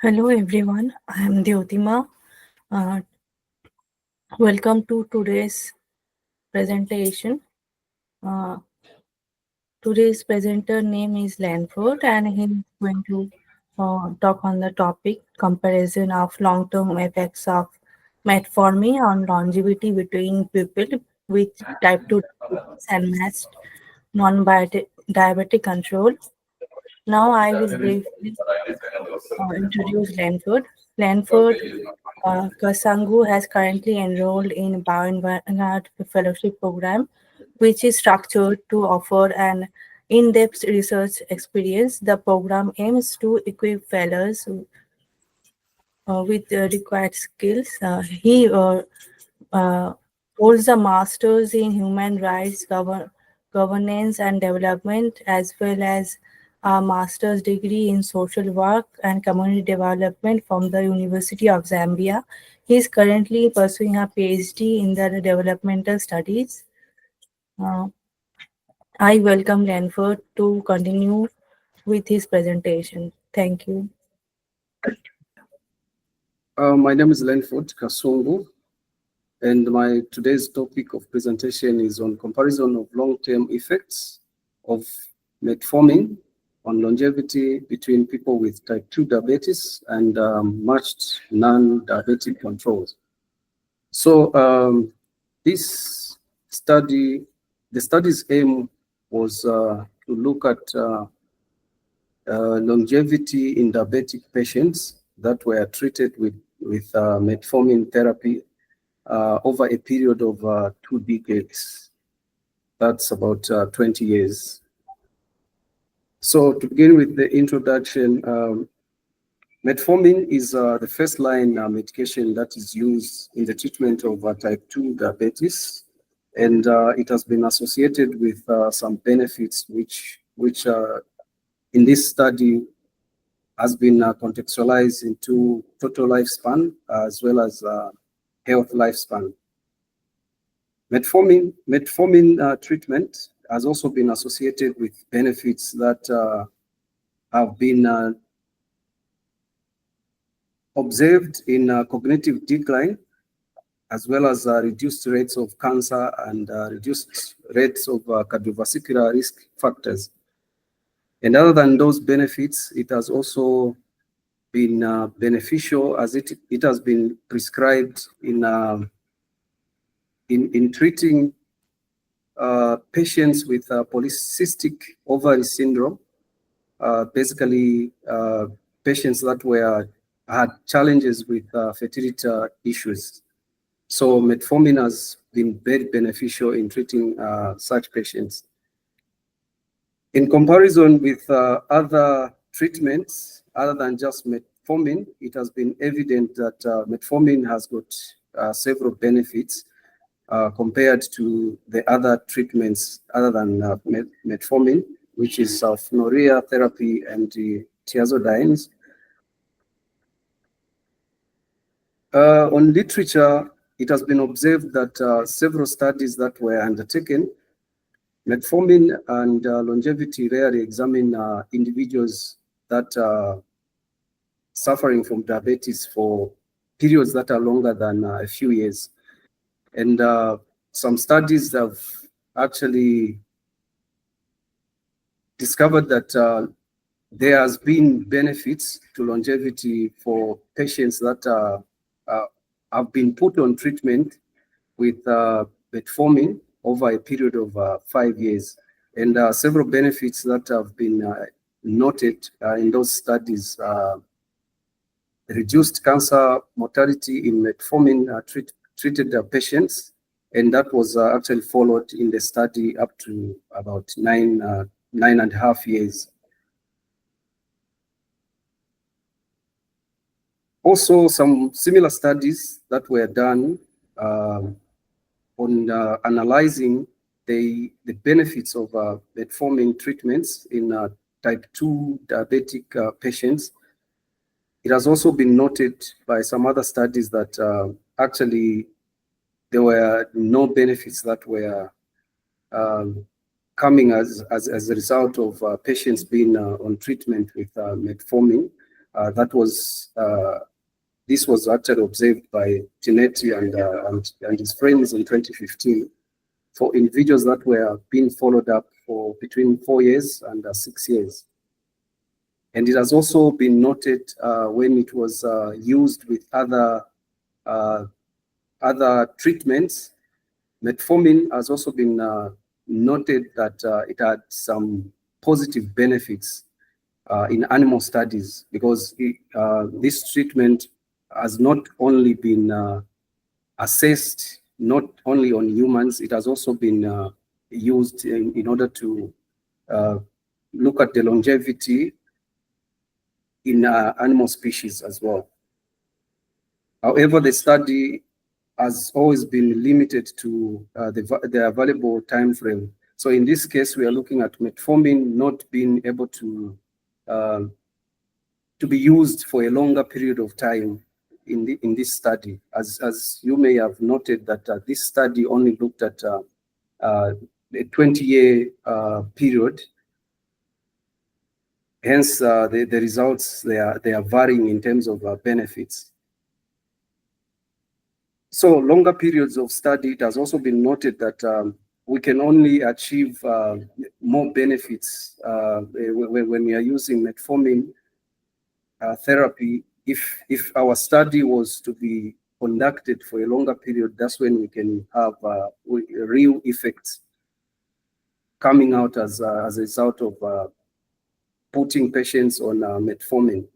Hello everyone, I am Dyotima. Uh, Welcome to today's presentation. Uh, Today's presenter name is Lanford and he is going to talk on the topic comparison of long-term effects of metformin on longevity between people with type 2 diabetes and matched non-diabetic control. Now I will briefly introduce Lanford. Lanford Kasangu has currently enrolled in Bioengineered Fellowship Program, which is structured to offer an in-depth research experience. The program aims to equip fellows with the required skills. He uh, holds a master's in human rights governance and development, as well as a master's degree in social work and community development from the University of Zambia. He is currently pursuing a PhD in the developmental studies. Uh, I welcome Lanford to continue with his presentation. Thank you. My name is Lenford Kasungu, and my today's topic of presentation is on comparison of long-term effects of metformin on longevity between people with type 2 diabetes and matched non-diabetic controls. So this study, the study's aim was to look at longevity in diabetic patients that were treated with metformin therapy over a period of 2 decades. That's about 20 years. So to begin with the introduction, metformin is the first-line medication that is used in the treatment of type 2 diabetes, and it has been associated with some benefits which in this study has been contextualized into total lifespan as well as health lifespan. Metformin treatment has also been associated with benefits that have been observed in cognitive decline, as well as reduced rates of cancer and reduced rates of cardiovascular risk factors. And other than those benefits, it has also been beneficial as it has been prescribed in treating patients with polycystic ovary syndrome, basically patients that had challenges with fertility issues. So metformin has been very beneficial in treating such patients. In comparison with other treatments, other than just metformin, it has been evident that metformin has got several benefits compared to the other treatments other than metformin, which is sulfonylurea therapy and the thiazolidinediones. On literature, it has been observed that several studies that were undertaken, metformin and longevity rarely examine individuals that are suffering from diabetes for periods that are longer than a few years. And some studies have actually discovered that there has been benefits to longevity for patients that have been put on treatment with metformin over a period of 5 years. And several benefits that have been noted in those studies: reduced cancer mortality in metformin treated patients, and that was actually followed in the study up to about 9.5 years. Also, some similar studies that were done on analyzing the benefits of metformin treatments in type 2 diabetic patients. It has also been noted by some other studies that actually there were no benefits that were coming as a result of patients being on treatment with metformin. This was actually observed by Tinetti and his friends in 2015 for individuals that were being followed up for between 4 years and 6 years. And it has also been noted when it was used with other treatments. Metformin has also been noted that it had some positive benefits in animal studies, because this treatment has not only been assessed not only on humans, it has also been used in order to look at the longevity in animal species as well. However, the study has always been limited to the available time frame. So in this case, we are looking at metformin not being able to be used for a longer period of time in this study. As you may have noted that this study only looked at a 20-year period. Hence, the results, they are varying in terms of benefits. So longer periods of study, it has also been noted that we can only achieve more benefits when we are using metformin therapy. If our study was to be conducted for a longer period, that's when we can have real effects coming out as a result of putting patients on metformin,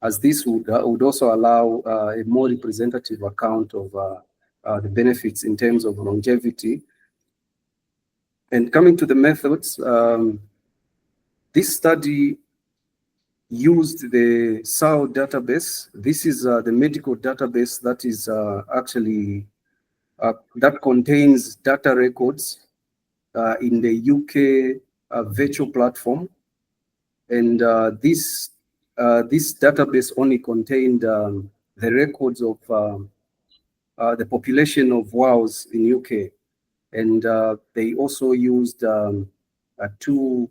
as this would also allow a more representative account of the benefits in terms of longevity. And coming to the methods, this study used the SAO database. This is the medical database that is actually that contains data records in the UK virtual platform, and this database only contained the records of the population of WOWs in UK, and they also used two.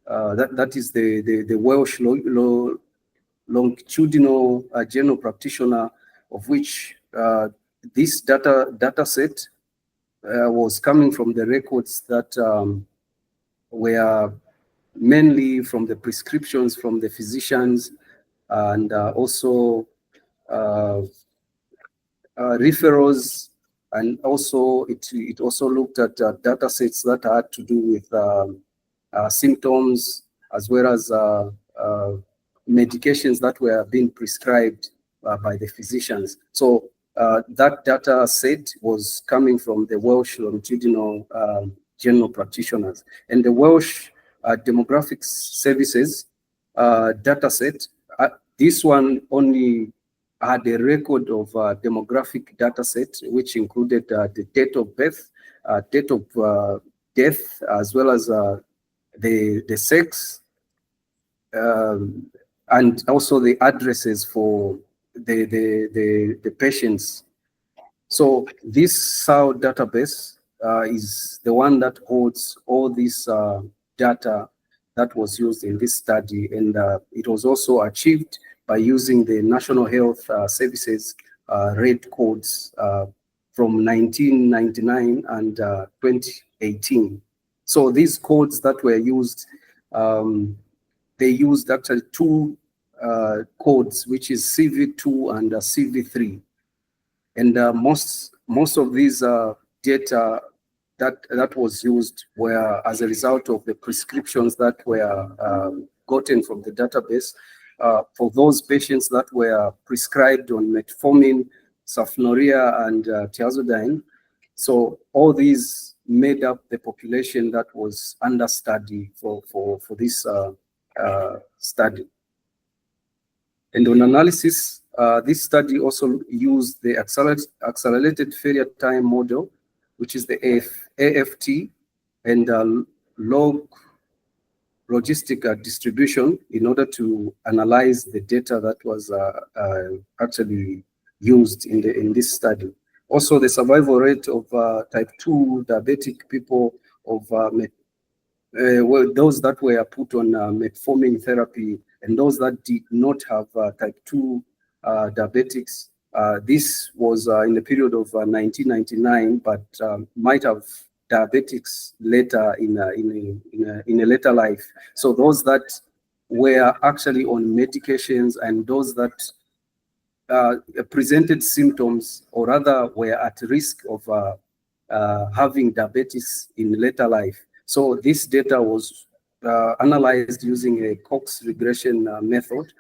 That is the Welsh longitudinal general practitioner, of which this data set was coming from the records that were mainly from the prescriptions from the physicians, and also referrals, and also it also looked at data sets that had to do with symptoms, as well as medications that were being prescribed by the physicians. So that data set was coming from the Welsh longitudinal general practitioners, and the Welsh demographics services data set. This one only had a record of demographic data set, which included the date of birth, date of death, as well as the sex, and also the addresses for the patients. So this SAO database is the one that holds all this data that was used in this study, and it was also achieved by using the National Health Services rate codes from 1999 and 2018. So these codes that were used, they used actually two codes, which is CV2 and CV3. And most of these data that was used were as a result of the prescriptions that were gotten from the database for those patients that were prescribed on metformin, sulfonylurea, and thiazolidine. So all these made up the population that was under study for this study. And on analysis, this study also used the accelerated failure time model, which is the AFT, and log logistic distribution, in order to analyze the data that was actually used in this study. Also, the survival rate of type 2 diabetic people, of those that were put on metformin therapy, and those that did not have type 2 diabetics. This was in the period of 1999, but might have diabetics later in a later life. So those that were actually on medications and those that presented symptoms, or rather were at risk of having diabetes in later life. So this data was analyzed using a Cox regression method,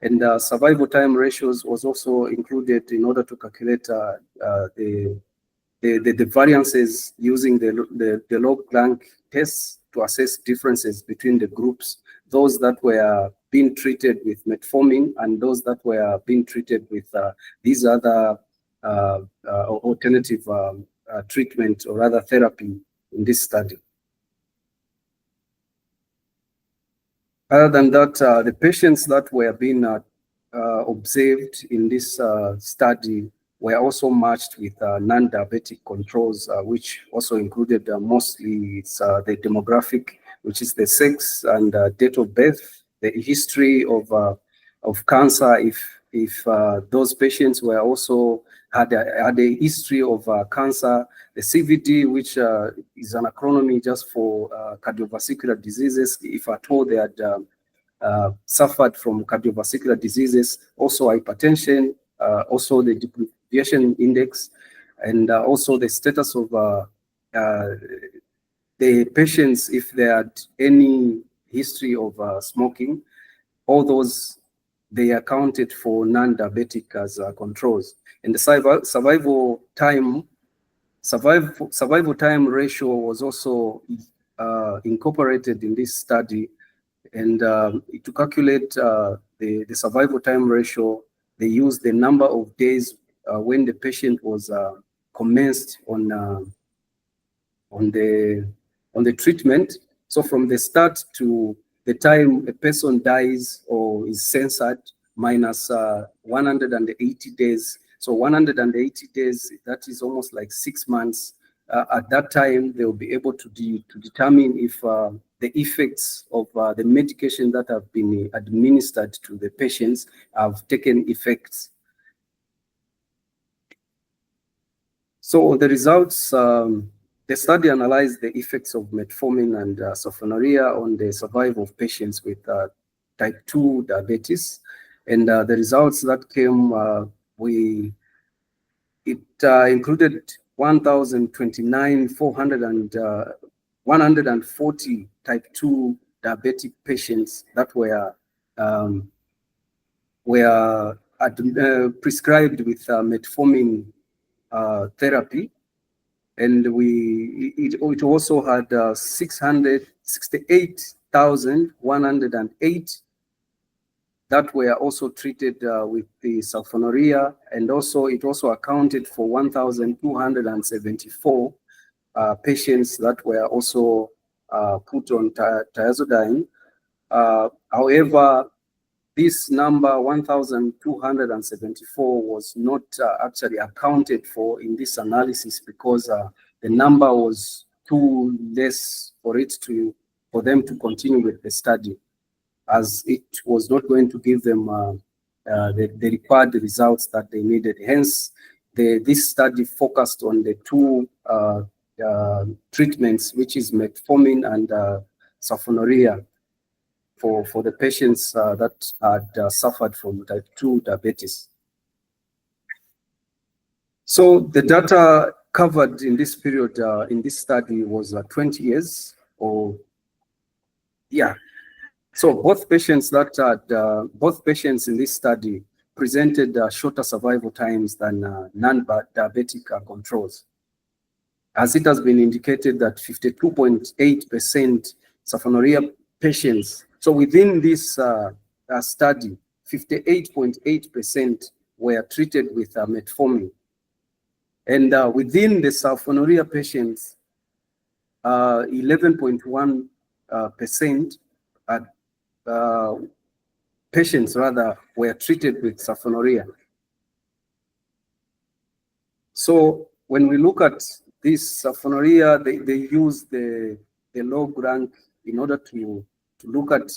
and survival time ratios was also included in order to calculate the variances using the log rank tests to assess differences between the groups, those that were being treated with metformin and those that were being treated with these other alternative treatment or other therapy in this study. Other than that, the patients that were being observed in this study were also matched with non-diabetic controls, which also included mostly the demographic, which is the sex and date of birth, the history of cancer, if those patients were also had a history of cancer, the CVD, which is an acronym just for cardiovascular diseases, if at all they had suffered from cardiovascular diseases, also hypertension, also the deprivation index, and also the status of the patients, if they had any history of smoking. All those, they accounted for non-diabetic as controls. And the survival time ratio was also incorporated in this study. And to calculate the survival time ratio, they used the number of days when the patient was commenced on the treatment. So from the start to the time a person dies or is censored, minus 180 days. So 180 days, that is almost like 6 months. At that time, they will be able to determine if the effects of the medication that have been administered to the patients have taken effects. So the results, the study analyzed the effects of metformin and sulfonylurea on the survival of patients with type 2 diabetes. And the results that came, included 1,029, 140 type 2 diabetic patients that were prescribed with metformin therapy. And it also had 668,108 that were also treated with the sulfonylurea, and also it also accounted for 1,274 patients that were also put on thiazolidine. However, this number 1,274 was not actually accounted for in this analysis because the number was too less for them to continue with the study, as it was not going to give them the required results that they needed. Hence, this study focused on the two treatments, which is metformin and sulfonylurea for the patients that had suffered from type 2 diabetes. So the data covered in this period, in this study, was 20 years, So both patients in this study presented shorter survival times than non-diabetic controls, as it has been indicated that 52.8% sulfonylurea patients. So within this study, 58.8% were treated with metformin, and within the sulfonylurea patients, 11.1% patients were treated with sulfonylurea. So when we look at this sulfonylurea, they use the log rank in order to look at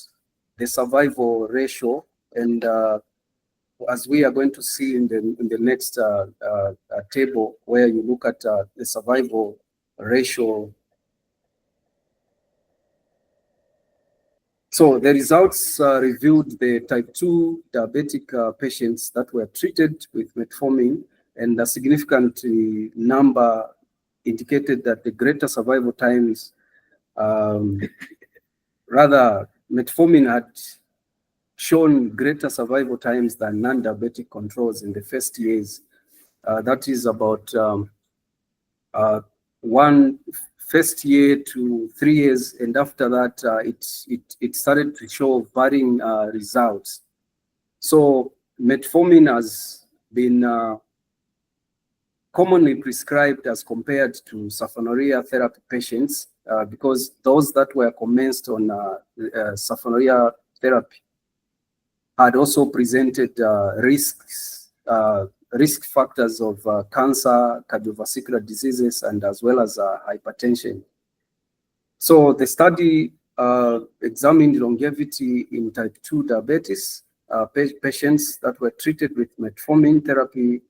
the survival ratio, and as we are going to see in the next table, where you look at the survival ratio. So the results reviewed the type 2 diabetic patients that were treated with metformin, and a significant number indicated that the greater survival times, rather metformin had shown greater survival times than non-diabetic controls in the first years. That is about one first year to 3 years, and after that, it started to show varying results. So metformin has been commonly prescribed as compared to sulfonylurea therapy patients, because those that were commenced on sulfonylurea therapy had also presented risk factors of cancer, cardiovascular diseases, and as well as hypertension. So the study examined longevity in type 2 diabetes patients that were treated with metformin therapy,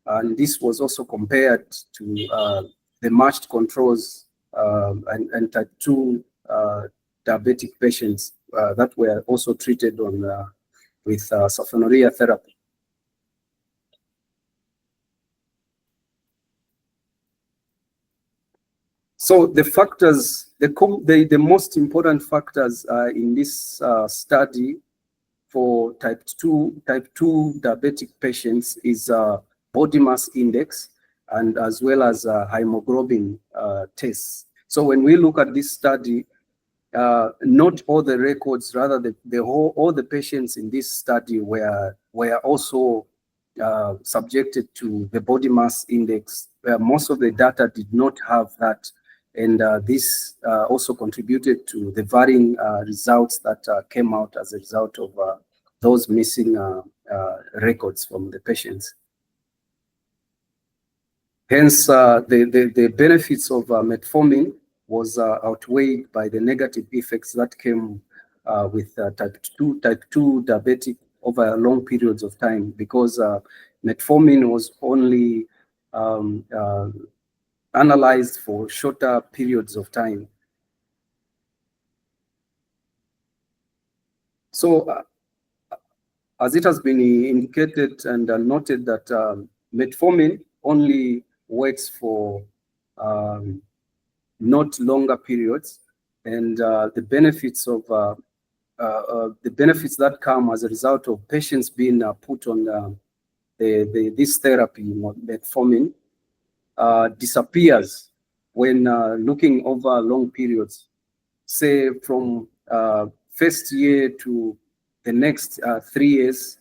and this was also compared to the matched controls and type 2 diabetic patients that were also treated on with sulfonylurea therapy. So the factors, the most important factors in this study for type 2 diabetic patients is body mass index, and as well as hemoglobin tests. So when we look at this study, not all the records, rather all the patients in this study were also subjected to the body mass index, where most of the data did not have that. And this also contributed to the varying results that came out as a result of those missing records from the patients. Hence, the benefits of metformin was outweighed by the negative effects that came with type 2 diabetic over long periods of time, because metformin was only analyzed for shorter periods of time. So as it has been indicated and noted that metformin only works for not longer periods, and the benefits of the benefits that come as a result of patients being put on this therapy, metformin, disappears when looking over long periods, say from first year to the next 3 years.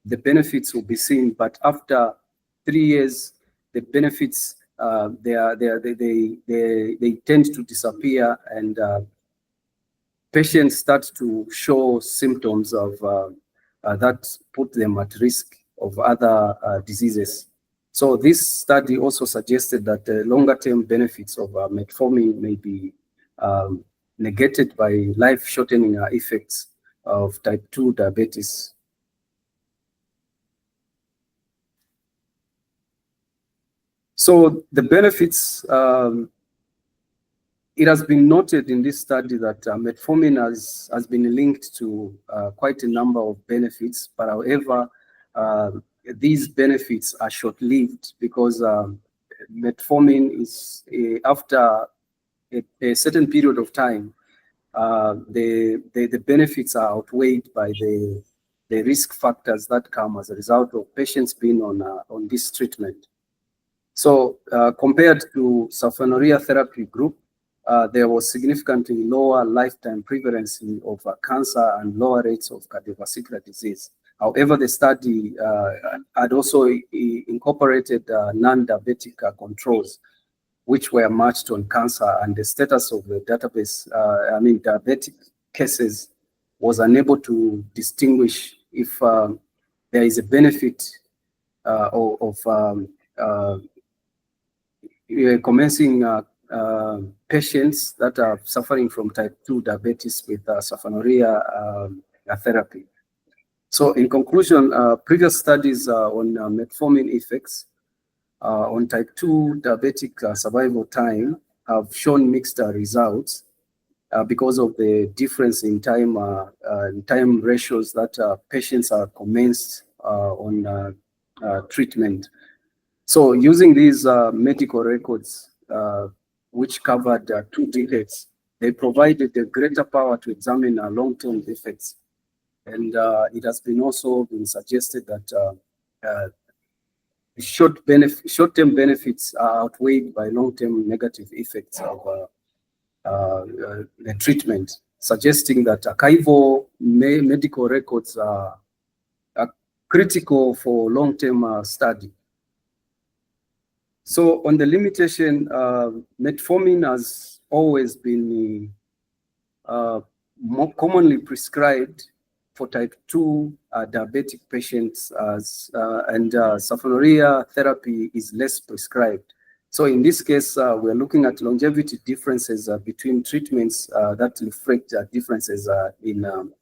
The benefits will be seen, but after 3 years, the benefits they tend to disappear, and patients start to show symptoms of that put them at risk of other diseases. So this study also suggested that the longer-term benefits of metformin may be negated by life-shortening effects of type 2 diabetes. So the benefits, it has been noted in this study that metformin has been linked to quite a number of benefits, but however, these benefits are short-lived, because metformin is, after a certain period of time, the benefits are outweighed by the risk factors that come as a result of patients being on this treatment. So compared to sulfonylurea therapy group, there was significantly lower lifetime prevalence of cancer and lower rates of cardiovascular disease. However, the study had also incorporated non-diabetic controls, which were matched on cancer, and the status of the database, diabetic cases, was unable to distinguish if there is a benefit of commencing patients that are suffering from type 2 diabetes with sulfonylurea therapy. So in conclusion, previous studies on metformin effects on type 2 diabetic survival time have shown mixed results because of the difference in time ratios that patients are commenced on treatment. So using these medical records, which covered 2 decades, they provided a greater power to examine long-term effects. And it has been also been suggested that short-term benefits are outweighed by long-term negative effects of the treatment, suggesting that archival medical records are critical for long-term study. So on the limitation, metformin has always been more commonly prescribed for type 2 diabetic patients, and sulfonylurea therapy is less prescribed. So in this case, we're looking at longevity differences between treatments that reflect differences in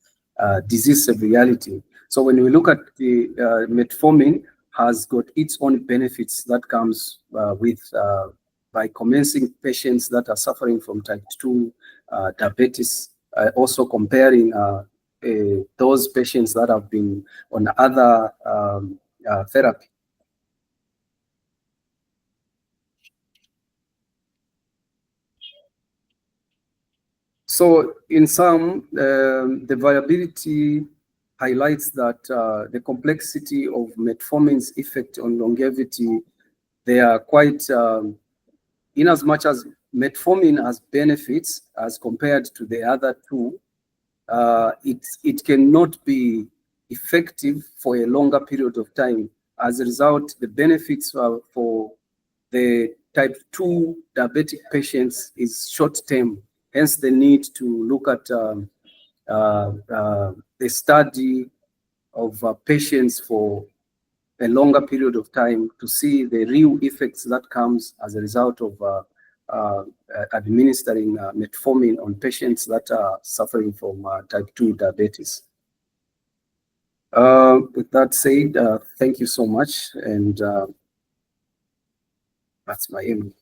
disease severity. So when we look at the metformin, has got its own benefits that comes with by commencing patients that are suffering from type 2 diabetes, also comparing those patients that have been on other therapy. So in sum, the variability highlights that the complexity of metformin's effect on longevity, they are quite, in as much as metformin has benefits as compared to the other two, it cannot be effective for a longer period of time. As a result, the benefits for the type 2 diabetic patients is short-term. Hence, the need to look at the study of patients for a longer period of time to see the real effects that comes as a result of administering metformin on patients that are suffering from type 2 diabetes. With that said, thank you so much, and that's my aim.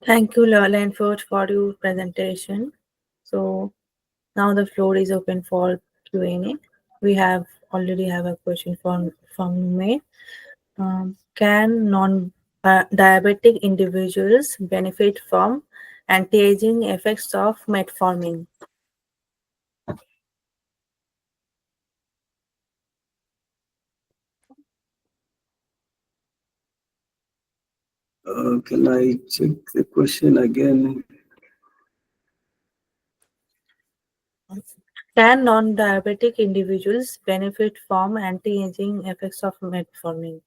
Thank you, Lanford, for your presentation. So now the floor is open for Q&A. We already have a question from May. Can non-diabetic individuals benefit from anti-aging effects of metformin? Can I check the question again? Can non-diabetic individuals benefit from anti-aging effects of metformin?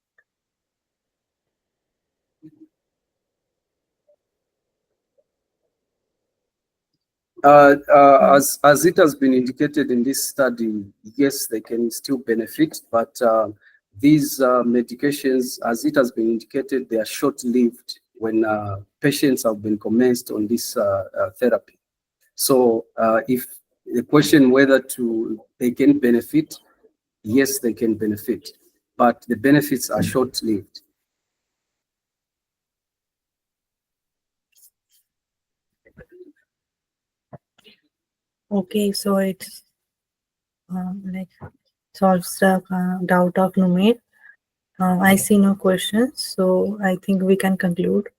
As it has been indicated in this study, yes, they can still benefit, but these medications, as it has been indicated, they are short-lived when patients have been commenced on this therapy. So if the question whether they can benefit, yes, they can benefit, but the benefits are short-lived. Okay, so it like solves the doubt of Numair. I see no questions, so I think we can conclude.